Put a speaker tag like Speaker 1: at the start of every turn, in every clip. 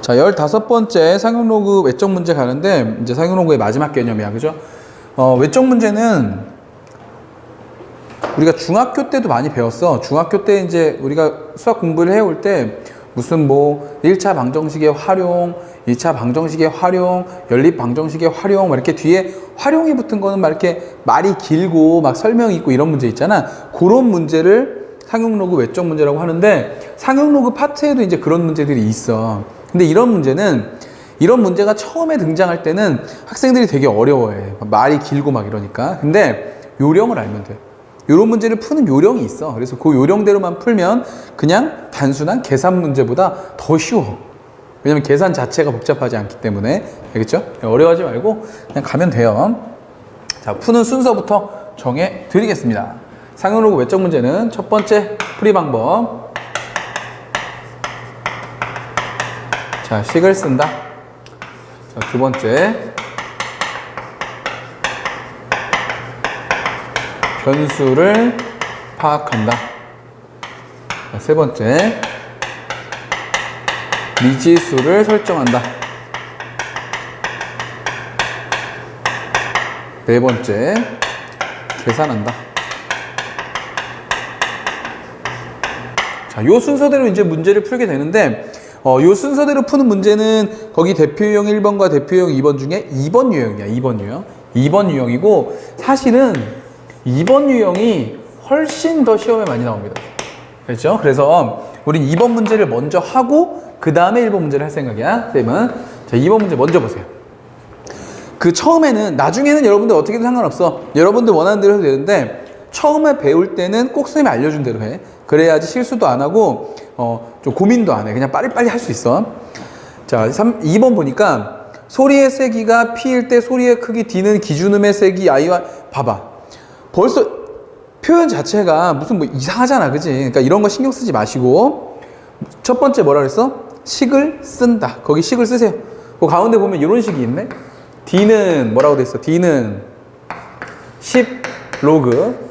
Speaker 1: 자, 15번째 상용로그 외적 문제 가는데, 이제 상용로그의 마지막 개념이야. 그죠? 외적 문제는 우리가 중학교 때도 많이 배웠어. 중학교 때 이제 우리가 수학 공부를 해올 때 무슨 뭐 1차 방정식의 활용, 2차 방정식의 활용, 연립 방정식의 활용, 막 이렇게 뒤에 활용이 붙은 거는 막 이렇게 말이 길고 막 설명이 있고 이런 문제 있잖아. 그런 문제를 상용로그 외적 문제라고 하는데, 상용로그 파트에도 이제 그런 문제들이 있어. 근데 이런 문제가 처음에 등장할 때는 학생들이 되게 어려워해. 말이 길고 막 이러니까. 근데 요령을 알면 돼. 이런 문제를 푸는 요령이 있어. 그래서 그 요령대로만 풀면 그냥 단순한 계산 문제보다 더 쉬워. 왜냐면 계산 자체가 복잡하지 않기 때문에. 알겠죠? 어려워하지 말고 그냥 가면 돼요. 자, 푸는 순서부터 정해 드리겠습니다. 상용로그 외적 문제는 첫 번째 풀이 방법. 자, 식을 쓴다. 자, 두 번째, 변수를 파악한다. 자, 세 번째, 미지수를 설정한다. 네 번째, 계산한다. 자, 요 순서대로 이제 문제를 풀게 되는데, 요 순서대로 푸는 문제는 거기 대표 유형 1번과 대표 유형 2번 중에 2번 유형이야. 2번 유형. 2번 유형이고, 사실은 2번 유형이 훨씬 더 시험에 많이 나옵니다. 그렇죠? 그래서 우린 2번 문제를 먼저 하고 그 다음에 1번 문제를 할 생각이야. 쌤은. 자, 2번 문제 먼저 보세요. 그 처음에는, 나중에는 여러분들 어떻게든 상관없어. 여러분들 원하는 대로 해도 되는데, 처음에 배울 때는 꼭 선생님이 알려준 대로 해. 그래야지 실수도 안 하고 좀 고민도 안 해. 그냥 빨리빨리 할 수 있어. 자, 2번 보니까 소리의 세기가 P일 때 소리의 크기 D는 기준음의 세기 I와, 봐봐. 벌써 표현 자체가 무슨 뭐 이상하잖아. 그지? 그러니까 이런 거 신경 쓰지 마시고, 첫 번째 뭐라 그랬어? 식을 쓴다. 거기 식을 쓰세요. 그 가운데 보면 이런 식이 있네. D는 뭐라고 돼 있어? D는 10 로그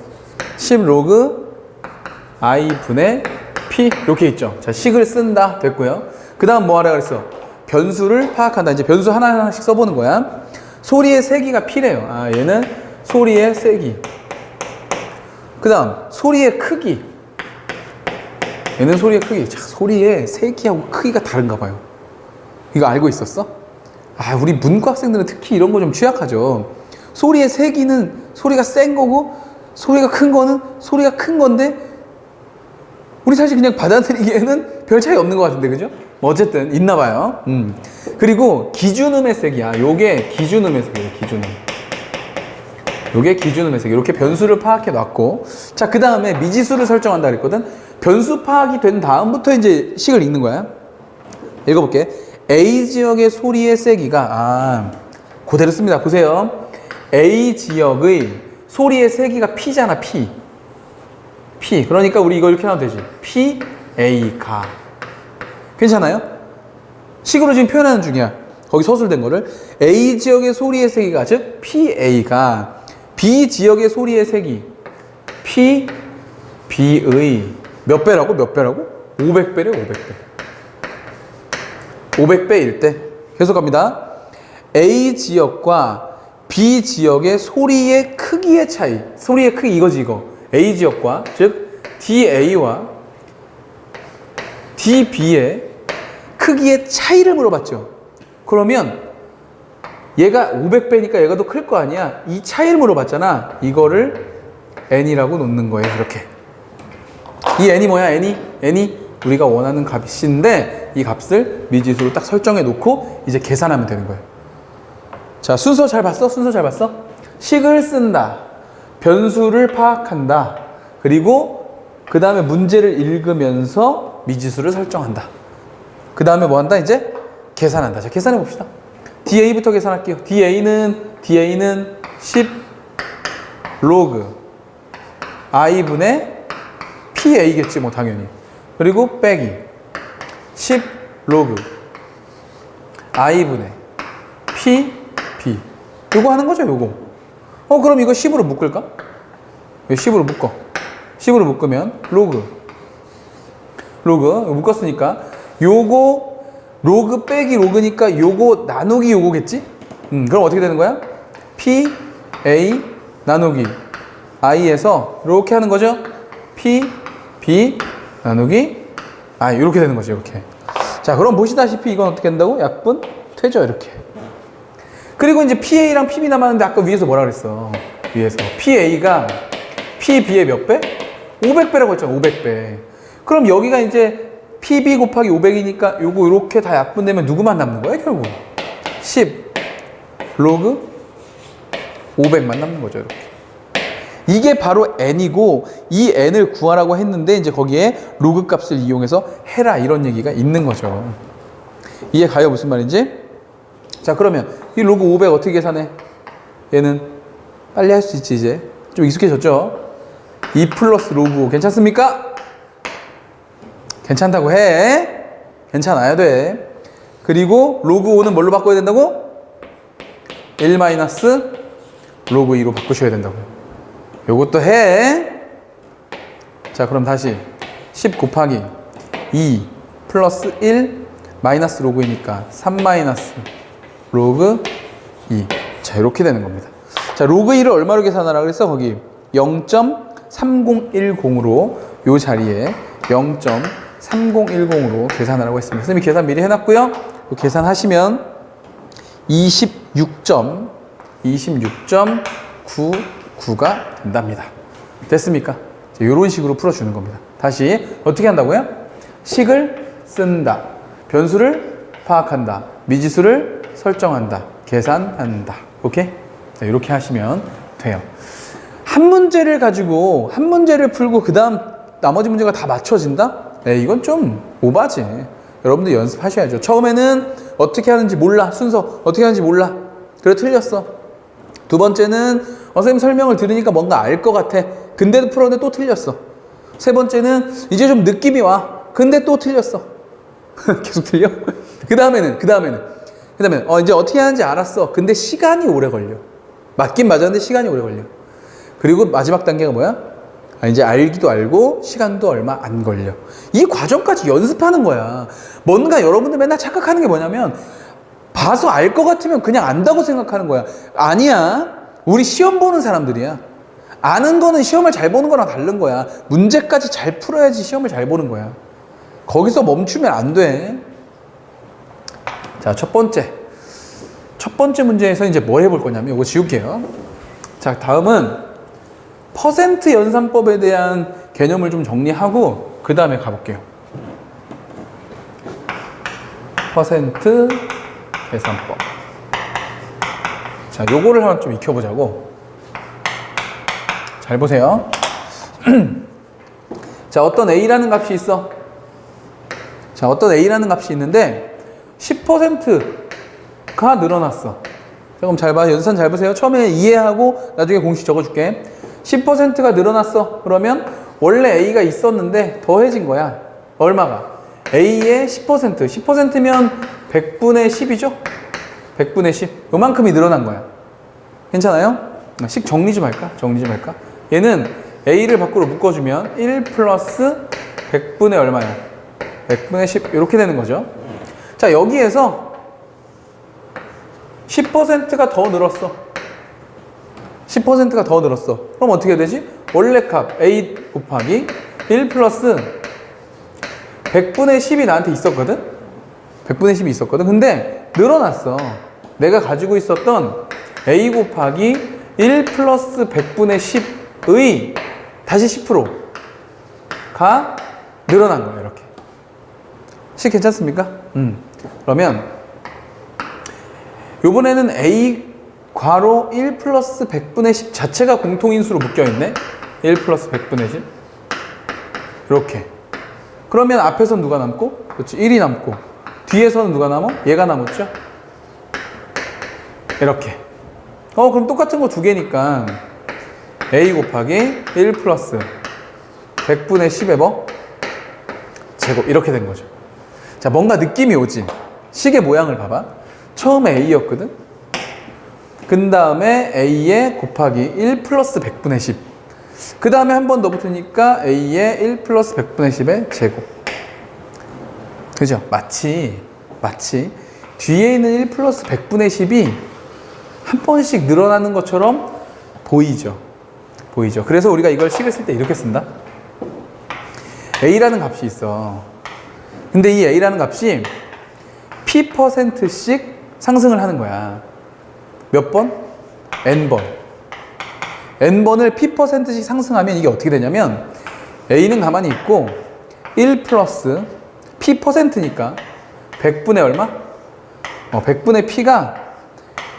Speaker 1: i분의 p 이렇게 있죠. 자, 식을 쓴다 됐고요. 그 다음 뭐 하라 그랬어? 변수를 파악한다. 이제 변수 하나하나씩 써보는 거야. 소리의 세기가 p래요. 아, 얘는 소리의 세기. 그 다음 소리의 크기. 얘는 소리의 크기. 자, 소리의 세기하고 크기가 다른가 봐요. 이거 알고 있었어? 아, 우리 문과 학생들은 특히 이런 거 좀 취약하죠. 소리의 세기는 소리가 센 거고, 소리가 큰 거는 소리가 큰 건데, 우리 사실 그냥 받아들이기에는 별 차이 없는 것 같은데, 그죠? 뭐 어쨌든 있나 봐요. 그리고 기준음의 세기야. 요게 기준음의 세기예요. 기준음. 요게 기준음의 세기. 이렇게 변수를 파악해 놨고, 자, 그 다음에 미지수를 설정한다 그랬거든. 변수 파악이 된 다음부터 이제 식을 읽는 거야. 읽어볼게. A 지역의 소리의 세기가, 그대로 씁니다. 보세요. A 지역의 소리의 세기가 P잖아. P. 그러니까 우리 이거 이렇게 나오면 되지. PA가. 괜찮아요? 식으로 지금 표현하는 중이야. 거기 서술된 거를. A 지역의 소리의 세기가, 즉 PA가 B 지역의 소리의 세기 B의 몇 배라고? 500배래. 500배일 때. 계속 갑니다. A 지역과 B 지역의 소리의 크기의 차이. 소리의 크기 이거지, 이거. A 지역과, 즉 DA와 DB의 크기의 차이를 물어봤죠. 그러면 얘가 500배니까 얘가 더 클 거 아니야. 이 차이를 물어봤잖아. 이거를 n이라고 놓는 거예요. 이렇게. 이 n이 뭐야? n이 우리가 원하는 값인데, 이 값을 미지수로 딱 설정해 놓고 이제 계산하면 되는 거예요. 자, 순서 잘 봤어? 식을 쓴다. 변수를 파악한다. 그리고 그 다음에 문제를 읽으면서 미지수를 설정한다. 그 다음에 뭐 한다? 이제 계산한다. 자, 계산해 봅시다. DA부터 계산할게요. DA는 10 로그 i분의 PA겠지 뭐 당연히. 그리고 빼기 10 로그 i분의 PB. 요거 하는 거죠, 요거. 그럼 이거 10으로 묶을까? 10으로 묶어. 10으로 묶으면 로그 묶었으니까 요거 로그 빼기 로그니까 요거 나누기 요거겠지? 그럼 어떻게 되는 거야? P, A 나누기 I에서 이렇게 하는 거죠? P, B 나누기 I 이렇게 되는 거죠. 이렇게. 자, 그럼 보시다시피 이건 어떻게 된다고? 약분 되죠. 이렇게. 그리고 이제 PA랑 PB 남았는데 아까 위에서 뭐라 그랬어? 위에서 PA가 PB의 몇 배? 500배라고 했잖아. 500배. 그럼 여기가 이제 PB 곱하기 500이니까 요거 이렇게 다 약분되면 누구만 남는 거야? 결국 10 로그 500만 남는 거죠. 이렇게. 이게 바로 n이고 이 n을 구하라고 했는데 이제 거기에 로그 값을 이용해서 해라 이런 얘기가 있는 거죠. 이해 가요? 무슨 말인지? 자, 그러면 이 로그 500 어떻게 계산해? 얘는 빨리 할 수 있지. 이제 좀 익숙해졌죠? 2 플러스 로그 5 괜찮습니까? 괜찮다고 해. 괜찮아야 돼. 그리고 로그 5는 뭘로 바꿔야 된다고? 1 마이너스 로그 2로 바꾸셔야 된다고요. 요것도 해. 자, 그럼 다시 10 곱하기 2 플러스 1 마이너스 로그 2니까 3 마이너스 로그 2. 자, 이렇게 되는 겁니다. 자, 로그 2를 얼마로 계산하라 그랬어? 거기 0.3010으로 요 자리에 0.3010으로 계산하라고 했습니다. 선생님이 계산 미리 해놨고요. 계산하시면 26.99가 된답니다. 됐습니까? 이런 식으로 풀어주는 겁니다. 다시 어떻게 한다고요? 식을 쓴다. 변수를 파악한다. 미지수를 설정한다. 계산한다. 오케이? 자, 이렇게 하시면 돼요. 한 문제를 가지고 한 문제를 풀고 그 다음 나머지 문제가 다 맞춰진다? 네, 이건 좀 오바지. 여러분들 연습하셔야죠. 처음에는 어떻게 하는지 몰라. 순서 어떻게 하는지 몰라. 그래 틀렸어. 두 번째는 선생님 설명을 들으니까 뭔가 알 것 같아. 근데도 풀었는데 또 틀렸어. 세 번째는 이제 좀 느낌이 와. 근데 또 틀렸어. 계속 틀려? 그 다음에는 이제 어떻게 하는지 알았어. 근데 시간이 오래 걸려. 맞긴 맞았는데 시간이 오래 걸려. 그리고 마지막 단계가 뭐야? 이제 알기도 알고 시간도 얼마 안 걸려. 이 과정까지 연습하는 거야. 뭔가 여러분들 맨날 착각하는 게 뭐냐면 봐서 알 것 같으면 그냥 안다고 생각하는 거야. 아니야. 우리 시험 보는 사람들이야. 아는 거는 시험을 잘 보는 거랑 다른 거야. 문제까지 잘 풀어야지 시험을 잘 보는 거야. 거기서 멈추면 안 돼. 자, 첫 번째 문제에서 이제 뭘 해볼 거냐면 이거 지울게요. 자, 다음은 퍼센트 연산법에 대한 개념을 좀 정리하고 그 다음에 가볼게요. 퍼센트 계산법. 자, 요거를 한번 좀 익혀보자고. 잘 보세요. 자, 어떤 A라는 값이 있어. 자, 어떤 A라는 값이 있는데 10%가 늘어났어. 자, 그럼 잘 봐. 연산 잘 보세요. 처음에 이해하고 나중에 공식 적어줄게. 10%가 늘어났어. 그러면 원래 A가 있었는데 더해진 거야. 얼마가? A의 10%. 10%면 100분의 10이죠? 100분의 10. 요만큼이 늘어난 거야. 괜찮아요? 식 정리 좀 할까? 얘는 A를 밖으로 묶어주면 1 플러스 100분의 얼마야? 100분의 10. 이렇게 되는 거죠. 자, 여기에서 10%가 더 늘었어. 10%가 더 늘었어. 그럼 어떻게 되지? 원래 값 A 곱하기 1 플러스 100분의 10이 나한테 있었거든? 100분의 10이 있었거든? 근데 늘어났어. 내가 가지고 있었던 A 곱하기 1 플러스 100분의 10의 다시 10%가 늘어난 거예요. 이렇게. 식 괜찮습니까? 그러면 요번에는 A 괄호 1 플러스 100분의 10 자체가 공통인수로 묶여있네. 1 플러스 100분의 10 이렇게. 그러면 앞에서는 누가 남고? 그렇지, 1이 남고 뒤에서는 누가 남아? 얘가 남았죠? 이렇게. 그럼 똑같은 거 두 개니까 A 곱하기 1 플러스 100분의 10의 뭐? 제곱. 이렇게 된 거죠. 자, 뭔가 느낌이 오지? 식의 모양을 봐봐. 처음에 A였거든? 그 다음에 A에 곱하기 1 플러스 100분의 10. 그 다음에 한 번 더 붙으니까 A에 1 플러스 100분의 10의 제곱. 그죠? 마치 마치 뒤에 있는 1 플러스 100분의 10이 한 번씩 늘어나는 것처럼 보이죠. 보이죠. 그래서 우리가 이걸 식을 쓸 때 이렇게 쓴다. A라는 값이 있어. 근데 이 A라는 값이 P%씩 상승을 하는 거야. 몇 번? N번. N번을 P%씩 상승하면 이게 어떻게 되냐면 A는 가만히 있고 1 플러스 P%니까 100분의 얼마? 100분의 P가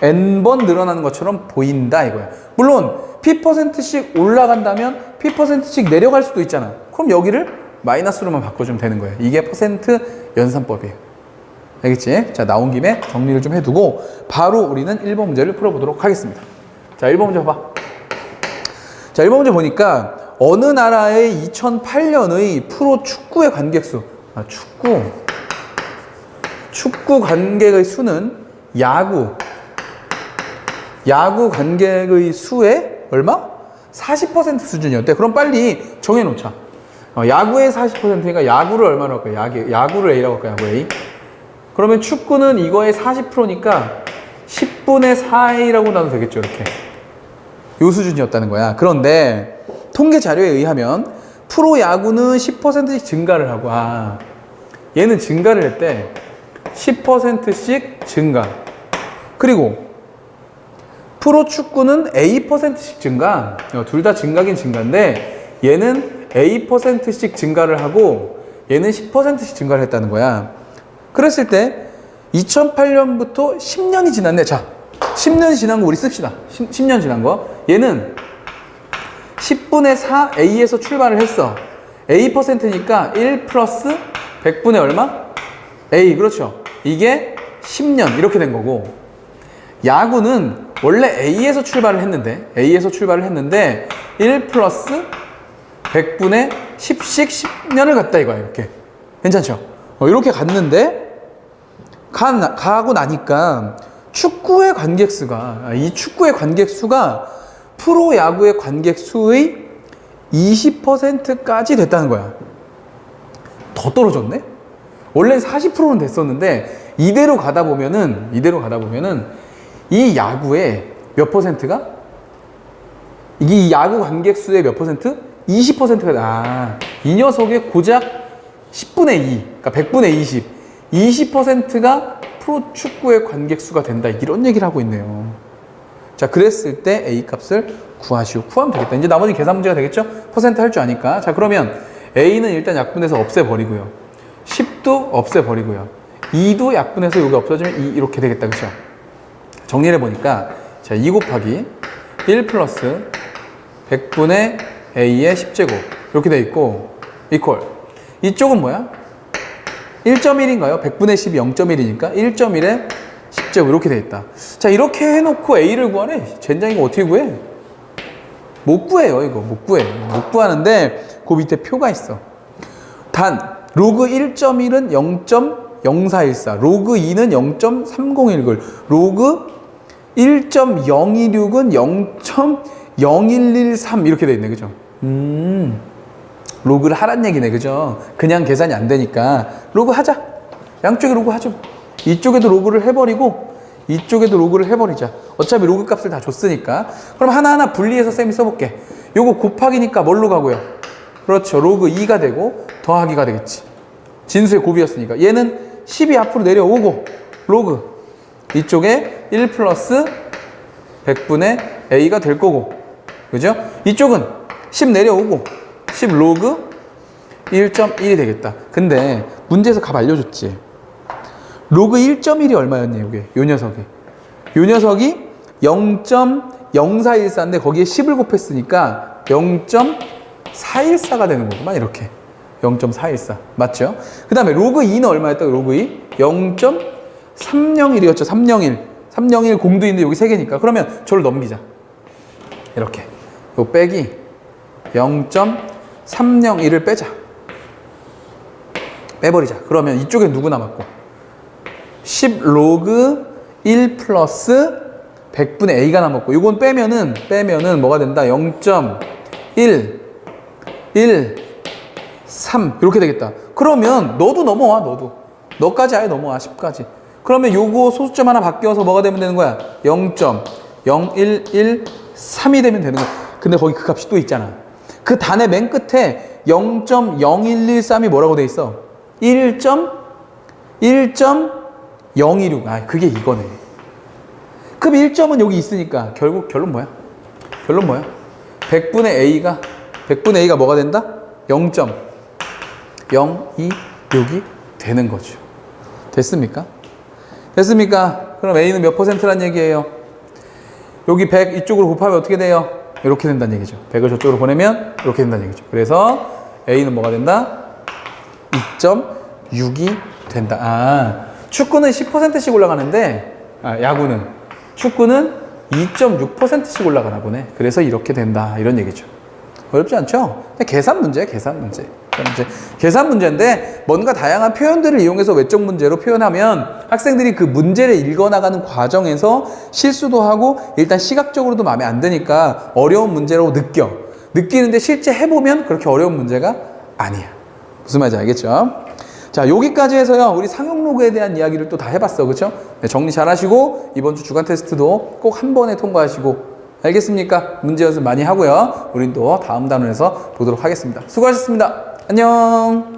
Speaker 1: N번 늘어나는 것처럼 보인다 이거야. 물론 P%씩 올라간다면 P%씩 내려갈 수도 있잖아. 그럼 여기를 마이너스로만 바꿔주면 되는 거예요. 이게 퍼센트 연산법이에요. 알겠지? 자, 나온 김에 정리를 좀 해두고 바로 우리는 1번 문제를 풀어보도록 하겠습니다. 자, 1번 문제 봐봐. 자, 1번 문제 보니까 어느 나라의 2008년의 프로 축구의 관객수, 축구 관객의 수는 야구 관객의 수의 얼마? 40% 수준이었대. 그럼 빨리 정해놓자. 야구의 40%니까 야구를 얼마로 할까요? 야구를 A라고 할까요? 야구 A. 그러면 축구는 이거의 40%니까 10분의 4A라고 나도 되겠죠. 이렇게. 요 수준이었다는 거야. 그런데 통계 자료에 의하면 프로야구는 10%씩 증가를 하고, 얘는 증가를 했대. 10%씩 증가. 그리고 프로축구는 A%씩 증가. 둘 다 증가긴 증가인데 얘는 A%씩 증가를 하고 얘는 10%씩 증가를 했다는 거야. 그랬을 때 2008년부터 10년이 지났네. 자, 10년이 지난 거 우리 씁시다. 10년 지난 거. 얘는 10분의 4 A에서 출발을 했어. A%니까 1 플러스 100분의 얼마? A. 그렇죠. 이게 10년 이렇게 된 거고, 야구는 원래 A에서 출발을 했는데 1 플러스 100분의 10씩 10년을 갔다 이거야. 이렇게. 괜찮죠? 이렇게 갔는데 가고 나니까 축구의 관객수가, 이 축구의 관객수가 프로야구의 관객수의 20%까지 됐다는 거야. 더 떨어졌네? 원래 40%는 됐었는데 이대로 가다 보면은 이 야구의 몇 %가? 이 야구 관객수의 몇 %? 20%가 이 녀석의 고작 10분의 2, 그러니까 100분의 20%가 프로축구의 관객수가 된다. 이런 얘기를 하고 있네요. 자, 그랬을 때 A 값을 구하면 되겠다. 이제 나머지 계산 문제가 되겠죠? 퍼센트 할 줄 아니까. 자, 그러면 A는 일단 약분해서 없애버리고요. 10도 없애버리고요. 2도 약분해서 여기 없어지면 2 이렇게 되겠다. 그쵸? 정리를 해보니까, 자, 2 곱하기 1 플러스 100분의 A의 10제곱. 이렇게 돼 있고, 이퀄. 이쪽은 뭐야? 1.1인가요? 100분의 10이 0.1이니까 1.1에 10제곱 이렇게 돼 있다. 자, 이렇게 해놓고 A를 구하래. 젠장 이거 어떻게 구해? 못 구해요. 이거 못 구하는데 그 밑에 표가 있어. 단 로그 1.1은 0.0414, 로그 2는 0.3019, 로그 1.026은 0.0113 이렇게 돼 있네. 그죠? 로그를 하란 얘기네. 그죠? 그냥 계산이 안 되니까 로그 하자. 양쪽에 로그 하죠. 이쪽에도 로그를 해버리고 이쪽에도 로그를 해버리자. 어차피 로그 값을 다 줬으니까. 그럼 하나하나 분리해서 쌤이 써볼게. 요거 곱하기니까 뭘로 가고요? 그렇죠. 로그 2가 되고 더하기가 되겠지. 진수의 곱이었으니까. 얘는 10이 앞으로 내려오고 로그 이쪽에 1 플러스 100분의 A가 될 거고, 그죠? 이쪽은 10 내려오고 10 로그 1.1이 되겠다. 근데 문제에서 값 알려줬지. 로그 1.1이 얼마였니? 이게 요 녀석이 0.0414인데 거기에 10을 곱했으니까 0.414가 되는 거구만. 이렇게 0.414 맞죠? 그 다음에 로그 2는 얼마였다고? 로그 2 0.301이었죠. 301 공두인데 여기 3개니까 그러면 저를 넘기자. 이렇게 요 빼기 0.301을 빼자. 빼버리자. 그러면 이쪽에 누구 남았고? 10 로그 1 플러스 100분의 A가 남았고, 이건 빼면은 뭐가 된다? 0.113 이렇게 되겠다. 그러면 너도 넘어와. 너도 너까지 아예 넘어와. 10까지. 그러면 요거 소수점 하나 바뀌어서 뭐가 되면 되는 거야? 0.0113이 되면 되는 거야. 근데 거기 그 값이 또 있잖아. 그 단의 맨 끝에 0.0113이 뭐라고 돼 있어? 1.026. 아, 그게 이거네. 그럼 1점은 여기 있으니까 결국 결론 뭐야? 결론 뭐야? 100분의 A가 뭐가 된다? 0.026이 되는 거죠. 됐습니까? 됐습니까? 그럼 A는 몇 %란 얘기예요? 여기 100 이쪽으로 곱하면 어떻게 돼요? 이렇게 된다는 얘기죠. 100을 저쪽으로 보내면 이렇게 된다는 얘기죠. 그래서 A는 뭐가 된다? 2.6이 된다. 아, 축구는 10%씩 올라가는데, 축구는 2.6%씩 올라가나 보네. 그래서 이렇게 된다. 이런 얘기죠. 어렵지 않죠? 계산 문제예요, 계산 문제. 계산 문제인데 뭔가 다양한 표현들을 이용해서 외적 문제로 표현하면 학생들이 그 문제를 읽어나가는 과정에서 실수도 하고 일단 시각적으로도 마음에 안 드니까 어려운 문제라고 느끼는데 실제 해보면 그렇게 어려운 문제가 아니야. 무슨 말인지 알겠죠? 자, 여기까지 해서요, 우리 상용 로그에 대한 이야기를 또 다 해봤어. 그쵸? 네, 정리 잘 하시고, 이번 주 주간 테스트도 꼭 한 번에 통과하시고, 알겠습니까? 문제 연습 많이 하고요. 우린 또 다음 단원에서 보도록 하겠습니다. 수고하셨습니다. 안녕!